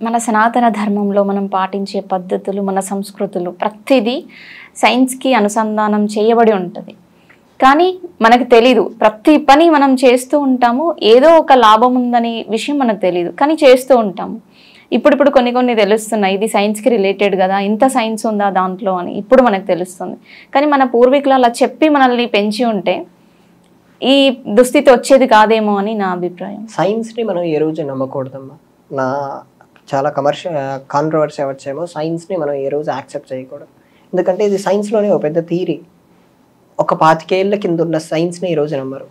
మన సనాతన ధర్మంలో మనం పాటించే పద్ధతులు, మన సంస్కృతులు ప్రతిదీ సైన్స్కి అనుసంధానం చేయబడి ఉంటుంది. కానీ మనకు తెలీదు. ప్రతి పని మనం చేస్తూ ఉంటాము, ఏదో ఒక లాభం ఉందని విషయం మనకు తెలీదు, కానీ చేస్తూ ఉంటాము. ఇప్పుడు కొన్ని తెలుస్తున్నాయి, ఇది సైన్స్కి రిలేటెడ్ కదా, ఇంత సైన్స్ ఉందా దాంట్లో అని ఇప్పుడు మనకు తెలుస్తుంది. కానీ మన పూర్వీకులు అలా చెప్పి మనల్ని పెంచి ఉంటే ఈ దుస్థితి వచ్చేది కాదేమో అని నా అభిప్రాయం. సైన్స్ని మనం ఏ రోజు నమ్మకూడదమ్మా. నా చాలా కాంట్రవర్సీ వచ్చేమో, సైన్స్ని మనం ఏ రోజు యాక్సెప్ట్ చేయకూడదు. ఎందుకంటే ఇది సైన్స్లోనే ఒక పెద్ద థియరీ. ఒక 25 ఏళ్ల కింద ఉన్న సైన్స్ని ఈరోజు నమ్మరు.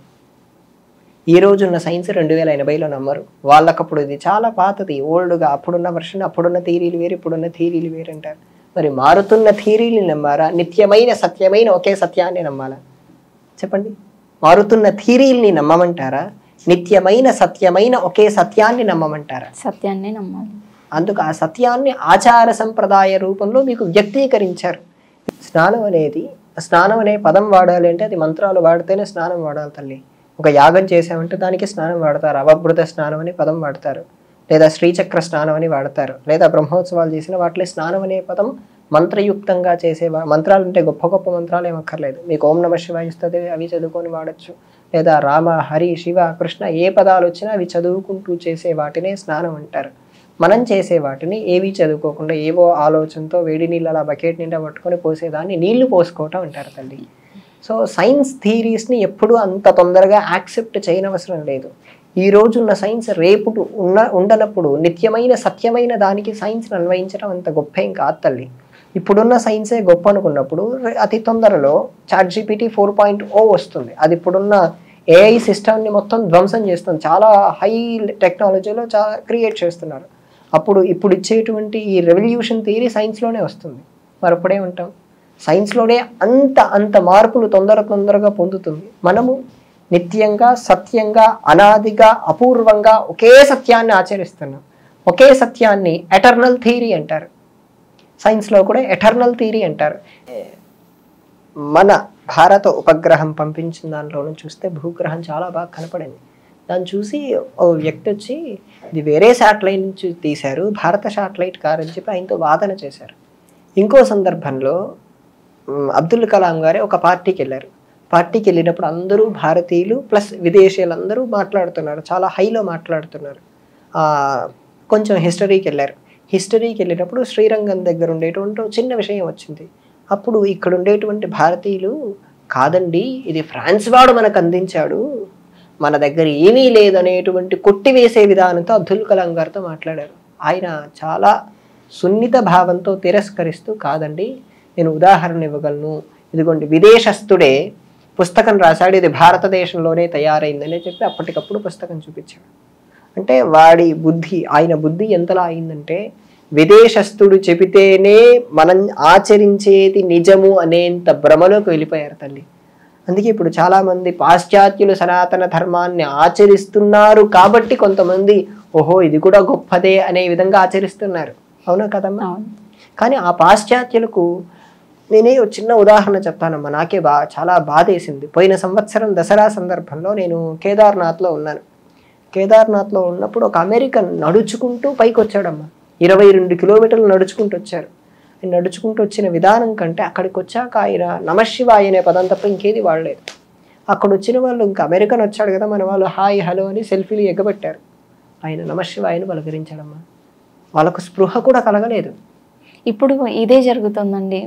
ఈ రోజు ఉన్న సైన్స్ 2080లో నమ్మరు. వాళ్ళకప్పుడు ఇది చాలా పాతది, ఓల్డ్గా, అప్పుడున్న వర్షన్, అప్పుడున్న థియరీలు వేరు, ఇప్పుడున్న థియరీలు వేరు అంటారు. మరి మారుతున్న థియరీలు నమ్మారా, నిత్యమైన సత్యమైన ఒకే సత్యాన్ని నమ్మాలా చెప్పండి? మారుతున్న థియరీల్ని నమ్మమంటారా, నిత్యమైన సత్యమైన ఒకే సత్యాన్ని నమ్మమంటారా? సత్యాన్ని నమ్మాలి. అందుకు ఆ సత్యాన్ని ఆచార సంప్రదాయ రూపంలో మీకు వ్యక్తీకరించారు. స్నానం అనే పదం వాడాలి అంటే అది మంత్రాలు వాడితేనే స్నానం వాడాలి తల్లి. ఒక యాగం చేసామంటే దానికి స్నానం వాడతారు, అవభృత స్నానం అనే పదం వాడతారు, లేదా శ్రీచక్ర స్నానం అని వాడతారు, లేదా బ్రహ్మోత్సవాలు చేసిన వాటిలో స్నానం అనే పదం మంత్రయుక్తంగా చేసేవా. మంత్రాలు అంటే గొప్ప గొప్ప మంత్రాలు ఏమక్కర్లేదు. మీకు ఓం నమః శివాయ ఇస్తుంది, అవి చదువుకొని వాడచ్చు. లేదా రామ, హరి, శివ, కృష్ణ ఏ పదాలు వచ్చినా అవి చదువుకుంటూ చేసే వాటినే స్నానం అంటారు. మనం చేసే వాటిని ఏవి చదువుకోకుండా ఏవో ఆలోచనతో వేడి నీళ్ళు అలా బకెట్ నిండా పట్టుకొని పోసేదాన్ని నీళ్లు పోసుకోవటం అంటారు తల్లి. సో సైన్స్ థియరీస్ని ఎప్పుడూ అంత తొందరగా యాక్సెప్ట్ చేయనవసరం లేదు. ఈ రోజున్న సైన్స్ రేపు ఉండనప్పుడు నిత్యమైన సత్యమైన దానికి సైన్స్ని అన్వయించడం అంత గొప్ప ఏం కాదు తల్లి. ఇప్పుడున్న సైన్సే గొప్ప అనుకున్నప్పుడు అతి తొందరలో ChatGPT 4.0 వస్తుంది. అది ఇప్పుడున్న AI సిస్టమ్ని మొత్తం ధ్వంసం చేస్తుంది. చాలా హై టెక్నాలజీలో చాలా క్రియేట్ చేస్తున్నారు. ఇప్పుడు ఇచ్చేటువంటి ఈ రెవల్యూషన్ థియరీ సైన్స్లోనే వస్తుంది. మరి అప్పుడే ఉంటాం సైన్స్లోనే అంత మార్పులు తొందరగా పొందుతుంది. మనము నిత్యంగా సత్యంగా అనాదిగా అపూర్వంగా ఒకే సత్యాన్ని ఆచరిస్తున్నాం. ఒకే సత్యాన్ని ఎటర్నల్ థియరీ అంటారు. సైన్స్లో కూడా ఎటర్నల్ థియరీ అంటారు. మన భారత ఉపగ్రహం పంపించిన దాంట్లోనూ చూస్తే భూగ్రహం చాలా బాగా కనపడింది. దాన్ని చూసి ఓ వ్యక్తి వచ్చి ఇది వేరే శాటిలైట్ నుంచి తీశారు, భారత శాటిలైట్ కాదని చెప్పి ఆయనతో వాదన చేశారు. ఇంకో సందర్భంలో అబ్దుల్ కలాం గారే ఒక పార్టీకి వెళ్ళారు. పార్టీకి వెళ్ళినప్పుడు అందరూ భారతీయులు ప్లస్ విదేశీయులందరూ మాట్లాడుతున్నారు, చాలా హైలో మాట్లాడుతున్నారు. కొంచెం హిస్టరీకి వెళ్ళారు. హిస్టరీకి వెళ్ళినప్పుడు శ్రీరంగం దగ్గర ఉండేటువంటి చిన్న విషయం వచ్చింది. అప్పుడు ఇక్కడ ఉండేటువంటి భారతీయులు కాదండి, ఇది ఫ్రాన్స్ వాడు మనకు అందించాడు, మన దగ్గర ఏమీ లేదనేటువంటి కొట్టివేసే విధానంతో అబ్దుల్ కలాం గారితో మాట్లాడారు. ఆయన చాలా సున్నిత భావంతో తిరస్కరిస్తూ కాదండి, నేను ఉదాహరణ ఇవ్వగలను, ఇదిగోండి విదేశస్తుడే పుస్తకం రాశాడు, ఇది భారతదేశంలోనే తయారైందని చెప్పి అప్పటికప్పుడు పుస్తకం చూపించాడు. అంటే ఆయన బుద్ధి ఎంతలా అయిందంటే విదేశస్తుడు చెబితేనే మనం ఆచరించేది నిజము అనేంత భ్రమలోకి వెళ్ళిపోయారు తల్లి. అందుకే ఇప్పుడు చాలామంది పాశ్చాత్యులు సనాతన ధర్మాన్ని ఆచరిస్తున్నారు కాబట్టి కొంతమంది ఓహో ఇది కూడా గొప్పదే అనే విధంగా ఆచరిస్తున్నారు. అవునా కదమ్మా? కానీ ఆ పాశ్చాత్యులకు నేనే చిన్న ఉదాహరణ చెప్తానమ్మా. నాకే చాలా బాధేసింది. పోయిన సంవత్సరం దసరా సందర్భంలో నేను కేదార్నాథ్లో ఉన్నాను. కేదార్నాథ్లో ఉన్నప్పుడు ఒక అమెరికన్ నడుచుకుంటూ పైకి వచ్చాడమ్మా. 22 కిలోమీటర్లు నడుచుకుంటూ వచ్చారు. నడుచుకుంటూ వచ్చిన విధానం కంటే అక్కడికి వచ్చాక ఆయన నమశివాయ అనే పదం తప్ప ఇంకేది వాడలేదు. అక్కడ వచ్చిన వాళ్ళు ఇంకా అమెరికన్ వచ్చాడు కదా, మన వాళ్ళు హాయ్ హలో అని సెల్ఫీలు ఎగ్గబెట్టారు. ఆయన నమశివాయని పలకరించాడమ్మా. వాళ్ళకు స్పృహ కూడా కలగలేదు. ఇప్పుడు ఇదే జరుగుతుందండి.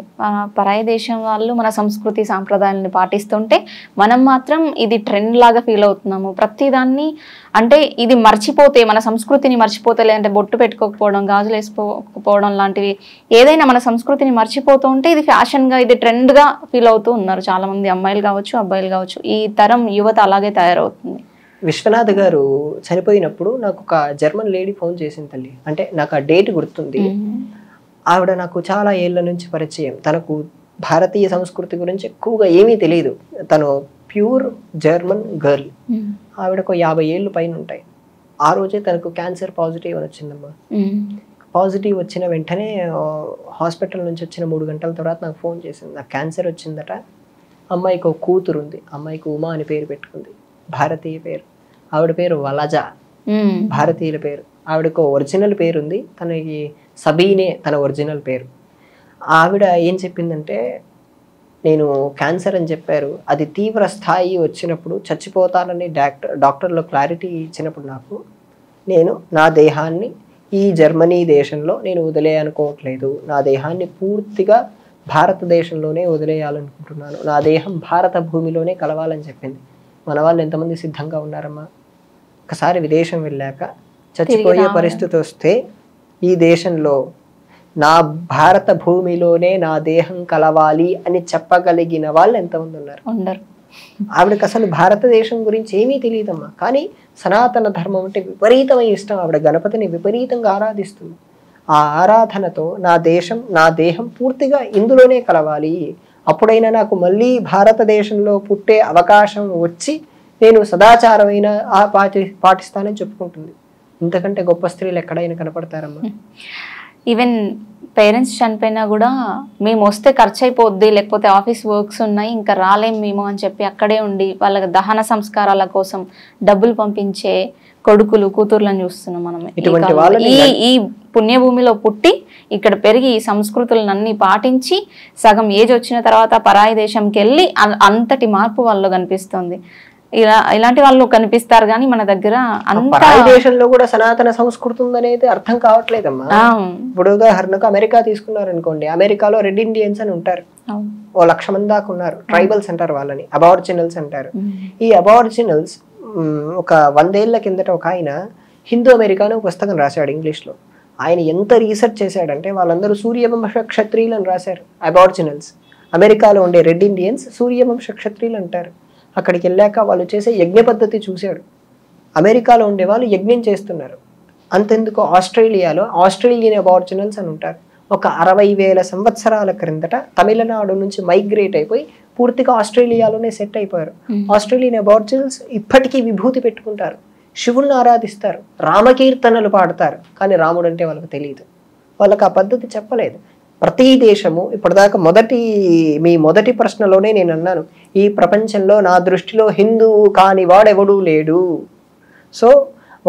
పరాయి దేశం వాళ్ళు మన సంస్కృతి సాంప్రదాయాలను పాటిస్తుంటే మనం మాత్రం ఇది ట్రెండ్ లాగా ఫీల్ అవుతున్నాము. ప్రతిదాన్ని అంటే ఇది మర్చిపోతే, మన సంస్కృతిని మర్చిపోతే, లేదంటే బొట్టు పెట్టుకోకపోవడం, గాజులు వేసుకోకపోవడం లాంటివి ఏదైనా మన సంస్కృతిని మర్చిపోతూ ఉంటే ఇది ఫ్యాషన్గా, ఇది ట్రెండ్గా ఫీల్ అవుతూ ఉన్నారు చాలామంది, అమ్మాయిలు కావచ్చు అబ్బాయిలు కావచ్చు. ఈ తరం యువత అలాగే తయారవుతుంది. విశ్వనాథ్ గారు చనిపోయినప్పుడు నాకు ఒక జర్మన్ లేడీ ఫోన్ చేసింది తల్లి. అంటే నాకు ఆ డేట్ గుర్తుంది. ఆవిడ నాకు చాలా ఏళ్ళ నుంచి పరిచయం. తనకు భారతీయ సంస్కృతి గురించి ఎక్కువగా ఏమీ తెలియదు. తను ప్యూర్ జర్మన్ గర్ల్. ఆవిడకు 50 ఏళ్ళు పైన ఉంటాయి. ఆ రోజే తనకు క్యాన్సర్ పాజిటివ్ అని వచ్చిందమ్మా. పాజిటివ్ వచ్చిన వెంటనే హాస్పిటల్ నుంచి వచ్చిన 3 గంటల తర్వాత నాకు ఫోన్ చేసింది. నాకు క్యాన్సర్ వచ్చిందట, అమ్మాయికి ఒక కూతురు ఉంది, అమ్మాయికి ఉమా అని పేరు పెట్టుకుంది, భారతీయ పేరు. ఆవిడ పేరు వలజ, భారతీయుల పేరు. ఆవిడకు ఒరిజినల్ పేరు ఉంది, తనకి సబీనే తన ఒరిజినల్ పేరు. ఆవిడ ఏం చెప్పిందంటే, నేను క్యాన్సర్ అని చెప్పారు, అది తీవ్ర స్థాయి వచ్చినప్పుడు చచ్చిపోతానని డాక్టర్లో క్లారిటీ ఇచ్చినప్పుడు నేను నా దేహాన్ని ఈ జర్మనీ దేశంలో నేను వదిలేయనుకోవట్లేదు, నా దేహాన్ని పూర్తిగా భారతదేశంలోనే వదిలేయాలనుకుంటున్నాను, నా దేహం భారత భూమిలోనే కలవాలని చెప్పింది. మన వాళ్ళు ఎంతమంది సిద్ధంగా ఉన్నారమ్మా? ఒకసారి విదేశం వెళ్ళాక చచ్చిపోయే పరిస్థితి వస్తే ఈ దేశంలో నా భారత భూమిలోనే నా దేహం కలవాలి అని చెప్పగలిగిన వాళ్ళు ఎంతమంది ఉన్నారు? ఆవిడకి అసలు భారతదేశం గురించి ఏమీ తెలియదమ్మా, కానీ సనాతన ధర్మం అంటే విపరీతమైన ఇష్టం. ఆవిడ గణపతిని విపరీతంగా ఆరాధిస్తుంది. ఆ ఆరాధనతో నా దేహం పూర్తిగా ఇందులోనే కలవాలి, అప్పుడైనా నాకు మళ్ళీ భారతదేశంలో పుట్టే అవకాశం వచ్చి నేను సదాచారమైన పాటిస్తానని చెప్పుకుంటుంది. ఇంతకంటే గొప్ప స్త్రీలు ఎక్కడైనా కనపడతారమ్మా? ఈవెన్ పేరెంట్స్ చనిపోయినా కూడా మేము వస్తే ఖర్చు అయిపోద్ది, లేకపోతే ఆఫీస్ వర్క్స్ ఉన్నాయి ఇంకా రాలేం మేము అని చెప్పి అక్కడే ఉండి వాళ్ళ దహన సంస్కారాల కోసం డబ్బులు పంపించే కొడుకులు కూతుర్లను చూస్తున్నాం మనం. ఈ పుణ్యభూమిలో పుట్టి ఇక్కడ పెరిగి ఈ సంస్కృతులన్నీ పాటించి సగం ఏజ్ వచ్చిన తర్వాత పరాయి దేశంకి వెళ్ళి అంతటి మార్పు వాళ్ళలో కనిపిస్తుంది. ఇలాంటి వాళ్ళు కనిపిస్తారు కానీ మన దగ్గర పరాయి దేశంలో కూడా సనాతన సంస్కృతి ఉందనేది అర్థం కావట్లేదమ్మా. ఇప్పుడు ఉదాహరణకు అమెరికా తీసుకున్నారనుకోండి, అమెరికాలో రెడ్ ఇండియన్స్ అని ఉంటారు, 1,00,000 మంది దాకా ఉన్నారు. ట్రైబల్స్ అంటారు వాళ్ళని, అబార్జినల్స్ అంటారు. ఈ అబార్జినల్స్ ఒక 100 ఏళ్ల కిందట ఒక ఆయన హిందూ అమెరికా అని ఒక పుస్తకం రాశాడు ఇంగ్లీష్లో. ఆయన ఎంత రీసెర్చ్ చేశాడంటే వాళ్ళందరూ సూర్యవంశ క్షత్రియులు అని రాశారు. అబార్జినల్స్ అమెరికాలో ఉండే రెడ్ ఇండియన్స్ సూర్యవంశ క్షత్రియులు అంటారు. అక్కడికి వెళ్ళాక వాళ్ళు చేసే యజ్ఞ పద్ధతి చూశాడు. అమెరికాలో ఉండే వాళ్ళు యజ్ఞం చేస్తున్నారు. అంతెందుకు ఆస్ట్రేలియాలో ఆస్ట్రేలియన్ అబార్జినల్స్ అని ఉంటారు. ఒక 60,000 సంవత్సరాల క్రిందట తమిళనాడు నుంచి మైగ్రేట్ అయిపోయి పూర్తిగా ఆస్ట్రేలియాలోనే సెట్ అయిపోయారు. ఆస్ట్రేలియన్ అబార్జినల్స్ ఇప్పటికీ విభూతి పెట్టుకుంటారు, శివుణ్ణి ఆరాధిస్తారు, రామకీర్తనలు పాడతారు. కానీ రాముడు అంటే వాళ్ళకి తెలియదు, వాళ్ళకి ఆ పద్ధతి చెప్పలేదు. ప్రతి దేశము ఇప్పటిదాకా మీ మొదటి ప్రశ్నలోనే నేను అన్నాను, ఈ ప్రపంచంలో నా దృష్టిలో హిందువు కాని వాడెవడూ లేడు. సో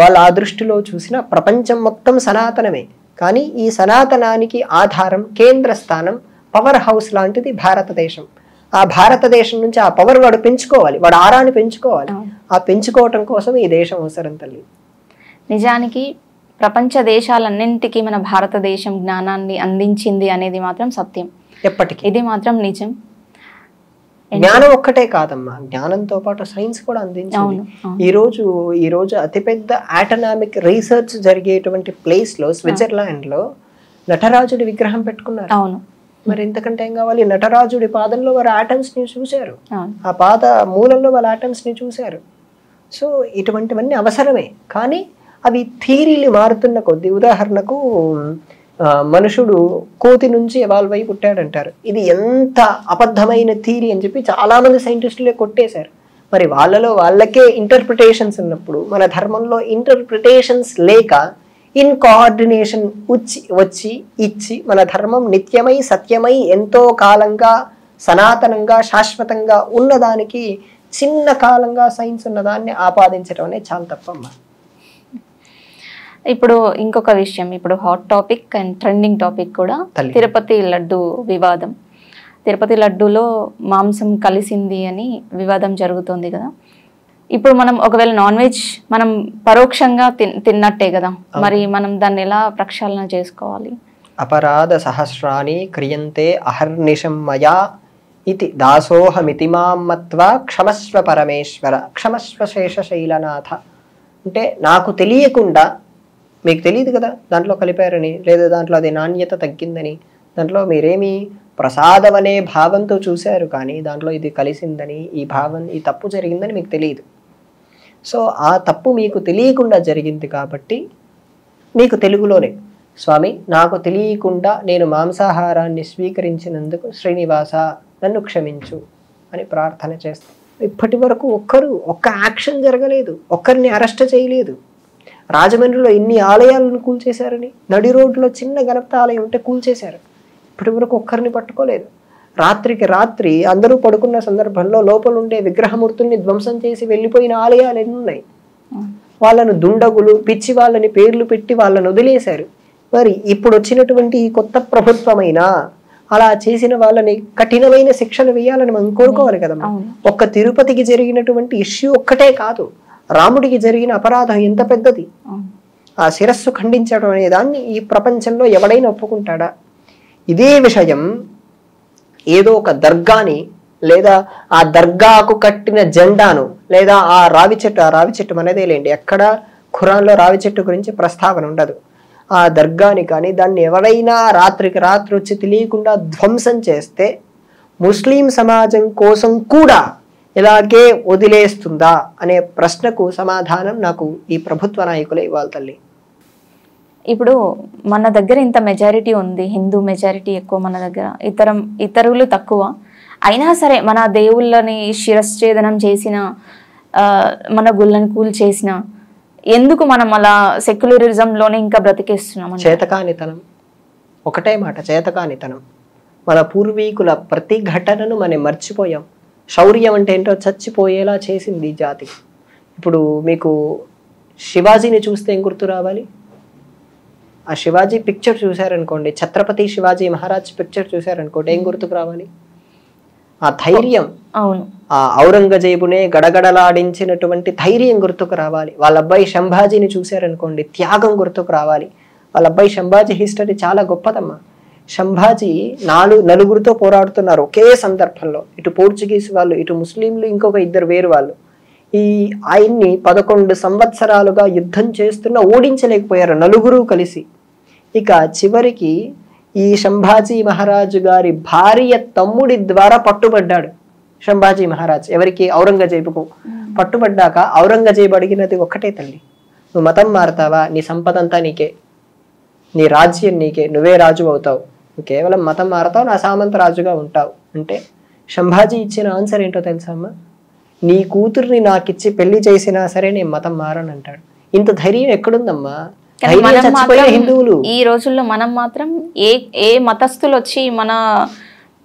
వాళ్ళ ఆ దృష్టిలో చూసిన ప్రపంచం మొత్తం సనాతనమే. కానీ ఈ సనాతనానికి ఆధారం, కేంద్ర స్థానం, పవర్ హౌస్ లాంటిది భారతదేశం. ఆ భారతదేశం నుంచి ఆ పవర్ వాడు పెంచుకోవాలి, వాడు ఆరాన్ని పెంచుకోవాలి. ఆ పెంచుకోవటం కోసం ఈ దేశం అవసరం తల్లి. నిజానికి ప్రపంచ దేశాలన్నింటికీ మన భారతదేశం జ్ఞానాన్ని అందించింది అనేది మాత్రం సత్యం, ఎప్పటికీ ఇది మాత్రం నిజం. జ్ఞానం ఒక్కటే కాదమ్మా, జ్ఞానంతో పాటు సైన్స్ కూడా అందించింది. ఈ రోజు అతిపెద్ద ఆటనామిక్ రీసెర్చ్ జరిగేటువంటి ప్లేస్ లో, స్విట్జర్లాండ్ లో నటరాజుడి విగ్రహం పెట్టుకున్నారు. అవును, మరి ఇంతకంటే ఏం కావాలి? నటరాజుడి పాదంలో వారు ఆటమ్స్ ని చూశారు, ఆ పాద మూలంలో వాళ్ళ ఆటమ్స్ ని చూశారు. సో ఇటువంటివన్నీ అవసరమే, కానీ అవి థీరీలు మారుతున్న కొద్దీ, ఉదాహరణకు మనుషుడు కోతి నుంచి ఎవాల్వ్ అయి పుట్టాడంటారు. ఇది ఎంత అబద్ధమైన థీరీ అని చెప్పి చాలా మంది సైంటిస్టులే కొట్టేశారు. మరి వాళ్ళకే ఇంటర్ప్రిటేషన్స్ ఉన్నప్పుడు, మన ధర్మంలో ఇంటర్ప్రిటేషన్స్ లేక ఇన్ కోఆర్డినేషన్ వచ్చి ఇచ్చి మన ధర్మం నిత్యమై సత్యమై ఎంతో కాలంగా సనాతనంగా శాశ్వతంగా ఉన్నదానికి చిన్న కాలంగా సైన్స్ ఉన్నదాన్ని ఆపాదించడం అనేది చాలా తప్పమ్మా. ఇప్పుడు ఇంకొక విషయం, ఇప్పుడు hot topic and trending topic కూడా తిరుపతి లడ్డు వివాదం. తిరుపతి లడ్డూలో మాంసం కలిసింది అని వివాదం జరుగుతుంది కదా. ఇప్పుడు మనం ఒకవేళ నాన్ వెజ్ మనం పరోక్షంగా తిన్నట్టే కదా, మరి మనం దాన్ని ఎలా ప్రక్షాళన చేసుకోవాలి? అపరాధ సహస్రాణి క్రియంతే అహర్నిశం మయా ఇతి దాసోహమితి మాం మత్వా క్షమస్వ పరమేశ్వర క్షమస్వ శేషశైలనాథ. అంటే నాకు తెలియకుండా, మీకు తెలియదు కదా దాంట్లో కలిపారని, లేదా దాంట్లో అది నాణ్యత తగ్గిందని, దాంట్లో మీరేమి ప్రసాదం అనే భావంతో చూశారు, కానీ దాంట్లో ఇది కలిసిందని, ఈ తప్పు జరిగిందని మీకు తెలియదు. సో ఆ తప్పు మీకు తెలియకుండా జరిగింది కాబట్టి మీకు తెలుగులోనే, స్వామి నాకు తెలియకుండా నేను మాంసాహారాన్ని స్వీకరించినందుకు శ్రీనివాస నన్ను క్షమించు అని ప్రార్థన చేస్తాం. ఇప్పటి వరకు ఒక్క యాక్షన్ జరగలేదు, ఒక్కరిని అరెస్ట్ చేయలేదు. రాజమండ్రిలో ఎన్ని ఆలయాలను కూల్చేశారని, నడి రోడ్లో చిన్న గణపతి ఆలయం ఉంటే కూల్చేశారు. ఇప్పటి వరకు ఒక్కరిని పట్టుకోలేదు. రాత్రికి రాత్రి అందరూ పడుకున్న సందర్భంలో లోపల ఉండే విగ్రహమూర్తుల్ని ధ్వంసం చేసి వెళ్ళిపోయిన ఆలయాలు ఎన్ని ఉన్నాయి. వాళ్ళను దుండగులు, పిచ్చి వాళ్ళని పేర్లు పెట్టి వాళ్ళను వదిలేశారు. మరి ఇప్పుడు వచ్చినటువంటి ఈ కొత్త ప్రభుత్వమైనా అలా చేసిన వాళ్ళని కఠినమైన శిక్షలు వేయాలని మనం కోరుకోవాలి కదమ్మా. ఒక్క తిరుపతికి జరిగినటువంటి ఇష్యూ ఒక్కటే కాదు, రాముడికి జరిగిన అపరాధం ఎంత పెద్దది. ఆ శిరస్సు ఖండించడం అనే దాన్ని ఈ ప్రపంచంలో ఎవడైనా ఒప్పుకుంటాడా? ఇదే విషయం ఏదో ఒక దర్గాని లేదా ఆ దర్గాకు కట్టిన జెండాను లేదా ఆ రావి చెట్టు మనదే లేండి, ఎక్కడ ఖురాన్లో రావి చెట్టు గురించి ప్రస్తావన ఉండదు. ఆ దర్గాని కానీ దాన్ని ఎవరైనా రాత్రికి రాత్రి వచ్చి తెలియకుండా ధ్వంసం చేస్తే ముస్లిం సమాజం కోసం కూడా ఇలాగే వదిలేస్తుందా అనే ప్రశ్నకు సమాధానం నాకు ఈ ప్రభుత్వ నాయకులే ఇవ్వాలి తల్లి. ఇప్పుడు మన దగ్గర ఇంత మెజారిటీ ఉంది, హిందూ మెజారిటీ ఎక్కువ మన దగ్గర, ఇతరులు తక్కువ, అయినా సరే మన దేవుళ్ళని శిరశ్ఛేదనం చేసిన, మన గుళ్ళని కూల్ చేసిన, ఎందుకు మనం అలా సెక్యులరిజంలోనే ఇంకా బ్రతికేస్తున్నాం? చేతకానితనం, ఒకటే మాట, చేతకానితనం. మన పూర్వీకుల ప్రతి ఘటనను మనం మర్చిపోయాం. శౌర్యం అంటే ఏంటో చచ్చిపోయేలా చేసింది ఈ జాతి. ఇప్పుడు మీకు శివాజీని చూస్తే ఏం గుర్తు రావాలి? ఆ శివాజీ పిక్చర్ చూశారనుకోండి, ఛత్రపతి శివాజీ మహారాజ్ పిక్చర్ చూశారనుకోండి, ఏం గుర్తుకు రావాలి? ఆ ధైర్యం, అవును, ఆ ఔరంగజేబునే గడగడలాడించినటువంటి ధైర్యం గుర్తుకు రావాలి. వాళ్ళ అబ్బాయి శంభాజీని చూశారనుకోండి, త్యాగం గుర్తుకు రావాలి. వాళ్ళ అబ్బాయి శంభాజీ హిస్టరీ చాలా గొప్పదమ్మా. శంభాజీ నలుగురితో పోరాడుతున్నారు ఒకే సందర్భంలో, ఇటు పోర్చుగీస్ వాళ్ళు, ఇటు ముస్లింలు, ఇంకొక ఇద్దరు వేరు వాళ్ళు. ఈ ఆయన్ని 11 సంవత్సరాలుగా యుద్ధం చేస్తున్నా ఓడించలేకపోయారు నలుగురు కలిసి. ఇక చివరికి ఈ శంభాజీ మహారాజు గారి భార్య తమ్ముడి ద్వారా పట్టుబడ్డాడు శంభాజీ మహారాజ్. ఎవరికి? ఔరంగజేబుకు. పట్టుబడ్డాక ఔరంగజేబు అడిగినది ఒక్కటే తల్లి, నువ్వు మతం మారుతావా? నీ సంపదంతా నీకే, నీ రాజ్యం నీకే, నువ్వే రాజు అవుతావు, నువ్వు కేవలం మతం మారుతావు, నా సామంత రాజుగా ఉంటావు అంటే శంభాజీ ఇచ్చిన ఆన్సర్ ఏంటో తెలుసా అమ్మా? నీ కూతుర్ని నాకిచ్చి పెళ్లి చేసినా సరే నేను మతం మారని అంటాడు. ఇంత ధైర్యం ఎక్కడుందమ్మా? హిందువులు ఈ రోజుల్లో మనం మాత్రం ఏ మతస్థులు వచ్చి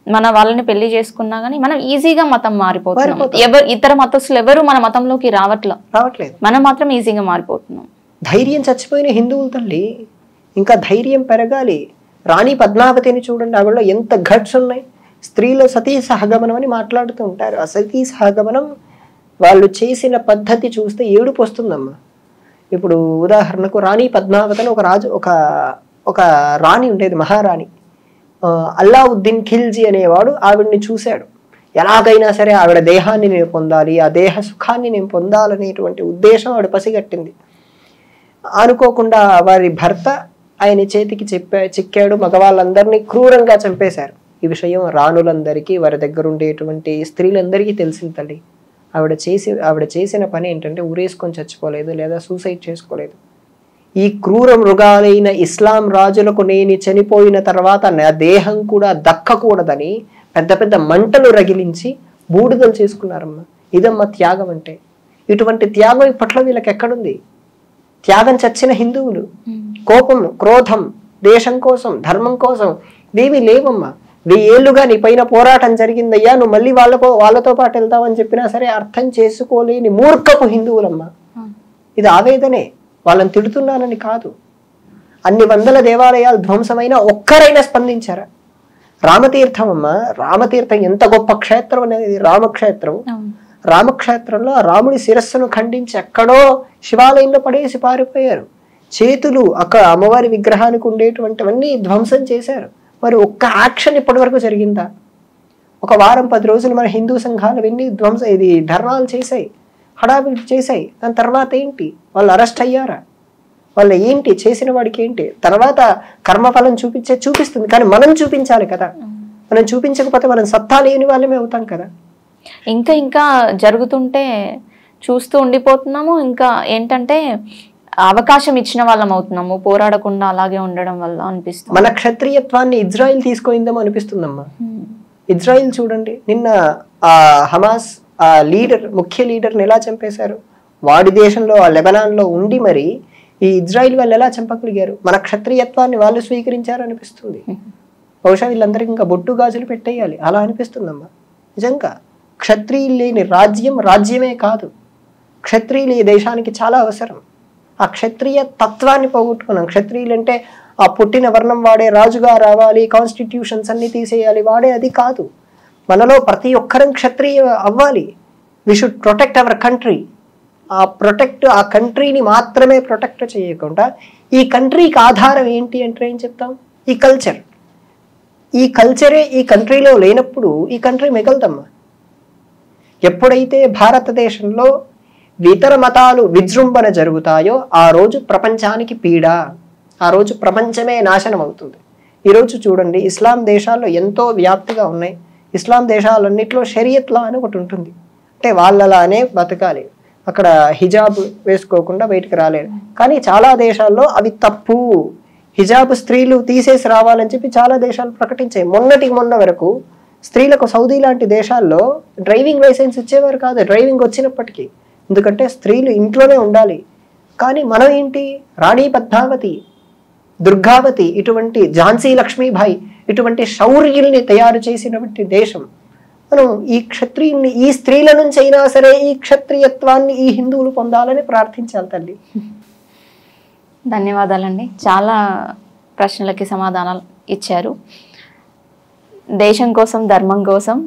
మన వాళ్ళని పెళ్లి చేసుకున్నా గానీ మనం ఈజీగా మతం మారిపోతున్నాం. ఇతర మతస్థులు ఎవరు మన మతంలోకి రావట్లేదు, మనం మాత్రం ఈజీగా మారిపోతున్నాం. ధైర్యం చచ్చిపోయిన హిందువులు తల్లి, ఇంకా ధైర్యం పెరగాలి. రాణి పద్మావతిని చూడండి, ఆవిడలో ఎంత ఘట్స్ ఉన్నాయి. స్త్రీల సతీ సహగమనం అని మాట్లాడుతూ ఉంటారు. ఆ సతీ సహగమనం వాళ్ళు చేసిన పద్ధతి చూస్తే ఏడుపు వస్తుందమ్మా. ఇప్పుడు ఉదాహరణకు రాణి పద్మావతిని ఒక రాణి ఉండేది, మహారాణి. అల్లావుద్దీన్ ఖిల్జీ అనేవాడు ఆవిడ్ని చూశాడు. ఎలాగైనా సరే ఆవిడ దేహాన్ని నేను పొందాలి, ఆ దేహ సుఖాన్ని నేను పొందాలనేటువంటి ఉద్దేశం ఆవిడ పసిగట్టింది. అనుకోకుండా వారి భర్త ఆయన చేతికి చిక్కాడు. మగవాళ్ళందరినీ క్రూరంగా చంపేశారు. ఈ విషయం రాణులందరికీ, వారి దగ్గర ఉండేటువంటి స్త్రీలందరికీ తెలిసింది తల్లి. ఆవిడ చేసిన పని ఏంటంటే ఊరేసుకొని చచ్చిపోలేదు లేదా సూసైడ్ చేసుకోలేదు. ఈ క్రూర మృగాలైన ఇస్లాం రాజులకు నేను చనిపోయిన తర్వాత నా దేహం కూడా దక్కకూడదని పెద్ద పెద్ద మంటలు రగిలించి బూడిదలు చేసుకున్నారమ్మా. ఇదమ్మా త్యాగం అంటే. ఇటువంటి త్యాగం ఇప్పట్లో వీళ్ళకి ఎక్కడుంది? త్యాగం చచ్చిన హిందువులు, కోపం, క్రోధం, దేశం కోసం, ధర్మం కోసం ఇవేమీ లేవమ్మా. 1000 ఏళ్లుగా నీ పైన పోరాటం జరిగిందయ్యా, నువ్వు మళ్ళీ వాళ్ళతో పాటు వెళ్తావని చెప్పినా సరే అర్థం చేసుకోలేని మూర్ఖపు హిందువులమ్మా. ఇది ఆవేదనే, వాళ్ళని తిడుతున్నానని కాదు. అన్ని వందల దేవాలయాలు ధ్వంసమైన ఒక్కరైనా స్పందించారా? రామతీర్థం అమ్మా, రామతీర్థం ఎంత గొప్ప క్షేత్రం అనేది రామక్షేత్రం. రామక్షేత్రంలో ఆ రాముడి శిరస్సును ఖండించి ఎక్కడో శివాలయంలో పడేసి పారిపోయారు. చేతులు అక్కడ అమ్మవారి విగ్రహానికి ఉండేటువంటివన్నీ ధ్వంసం చేశారు. మరి ఒక్క యాక్షన్ ఇప్పటి వరకు జరిగిందా? ఒక వారం 10 రోజులు మన హిందూ సంఘాలు ఇవన్నీ ధర్నాలు చేశాయి, హడావిడి చేశాయి. దాని తర్వాత ఏంటి? వాళ్ళు అరెస్ట్ అయ్యారా? వాళ్ళు ఏంటి చేసిన వాడికి ఏంటి? తర్వాత కర్మఫలం చూపిస్తుంది, కానీ మనం చూపించాలి కదా. మనం చూపించకపోతే మనం సత్తా లేని వాళ్ళమే అవుతాం కదా. ఇంకా జరుగుతుంటే చూస్తూ ఉండిపోతున్నాము. ఇంకా ఏంటంటే అవకాశం ఇచ్చిన వాళ్ళం అవుతున్నాము, పోరాడకుండా అలాగే ఉండడం వల్ల అనిపిస్తుంది. మన క్షత్రియత్వాన్ని ఇజ్రాయిల్ తీసుకుందామో అనిపిస్తుందమ్మా. ఇజ్రాయిల్ చూడండి, నిన్న ఆ హమాస్ ఆ ముఖ్య లీడర్ని ఎలా చంపేశారు? వాడి దేశంలో, ఆ లెబనాన్లో ఉండి మరి ఈ ఇజ్రాయిల్ వాళ్ళు ఎలా చంపగలిగారు? మన క్షత్రియత్వాన్ని వాళ్ళు స్వీకరించారు అనిపిస్తుంది. బహుశా వీళ్ళందరికీ ఇంకా బొట్టు గాజులు పెట్టేయాలి అలా అనిపిస్తుందమ్మా. నిజంగా క్షత్రియులు లేని రాజ్యమే కాదు. క్షత్రియులు ఈ దేశానికి చాలా అవసరం. ఆ క్షత్రియ తత్వాన్ని పోగొట్టుకున్నాం. క్షత్రియులు అంటే ఆ పుట్టిన వర్ణం వాడే రాజుగా రావాలి, కాన్స్టిట్యూషన్స్ అన్ని తీసేయాలి వాడే, అది కాదు. మనలో ప్రతి ఒక్కరం క్షత్రియ అవ్వాలి. We should protect our country. ఆ కంట్రీని మాత్రమే ప్రొటెక్ట్ చేయకుండా ఈ కంట్రీకి ఆధారం ఏంటి అంటే ఏం చెప్తాం? ఈ కల్చర్. ఈ కల్చరే ఈ కంట్రీలో లేనప్పుడు ఈ కంట్రీ మిగలదమ్మా. ఎప్పుడైతే భారతదేశంలో ఇతర మతాలు విజృంభణ జరుగుతాయో ఆ రోజు ప్రపంచానికి పీడ, ఆ రోజు ప్రపంచమే నాశనం అవుతుంది. ఈరోజు చూడండి, ఇస్లాం దేశాల్లో ఎంతో వ్యాప్తిగా ఉన్నాయి. ఇస్లాం దేశాలన్నింటిలో షరియత్ లా అని ఒకటి ఉంటుంది. అంటే వాళ్ళలానే బతకాలి, అక్కడ హిజాబ్ వేసుకోకుండా బయటికి రాలేరు. కానీ చాలా దేశాల్లో అవి తప్పు, హిజాబ్ స్త్రీలు తీసేసి రావాలని చెప్పి చాలా దేశాలు ప్రకటించాయి. మొన్నటికి మొన్న వరకు స్త్రీలకు సౌదీ లాంటి దేశాల్లో డ్రైవింగ్ లైసెన్స్ ఇచ్చేవారు కాదు, డ్రైవింగ్ వచ్చినప్పటికీ. ఎందుకంటే స్త్రీలు ఇంట్లోనే ఉండాలి. కానీ మనం ఏంటి, రాణి పద్మావతి, దుర్గావతి, ఇటువంటి ఝాన్సీ లక్ష్మీబాయి, ఇటువంటి శౌర్యుల్ని తయారు చేసినటువంటి దేశం. మనం ఈ క్షత్రియుల్ని, ఈ స్త్రీల నుంచి అయినా సరే ఈ క్షత్రియత్వాన్ని ఈ హిందువులు పొందాలని ప్రార్థించాలి తల్లి. ధన్యవాదాలండి. చాలా ప్రశ్నలకి సమాధానాలు ఇచ్చారు. దేశం కోసం, ధర్మం కోసం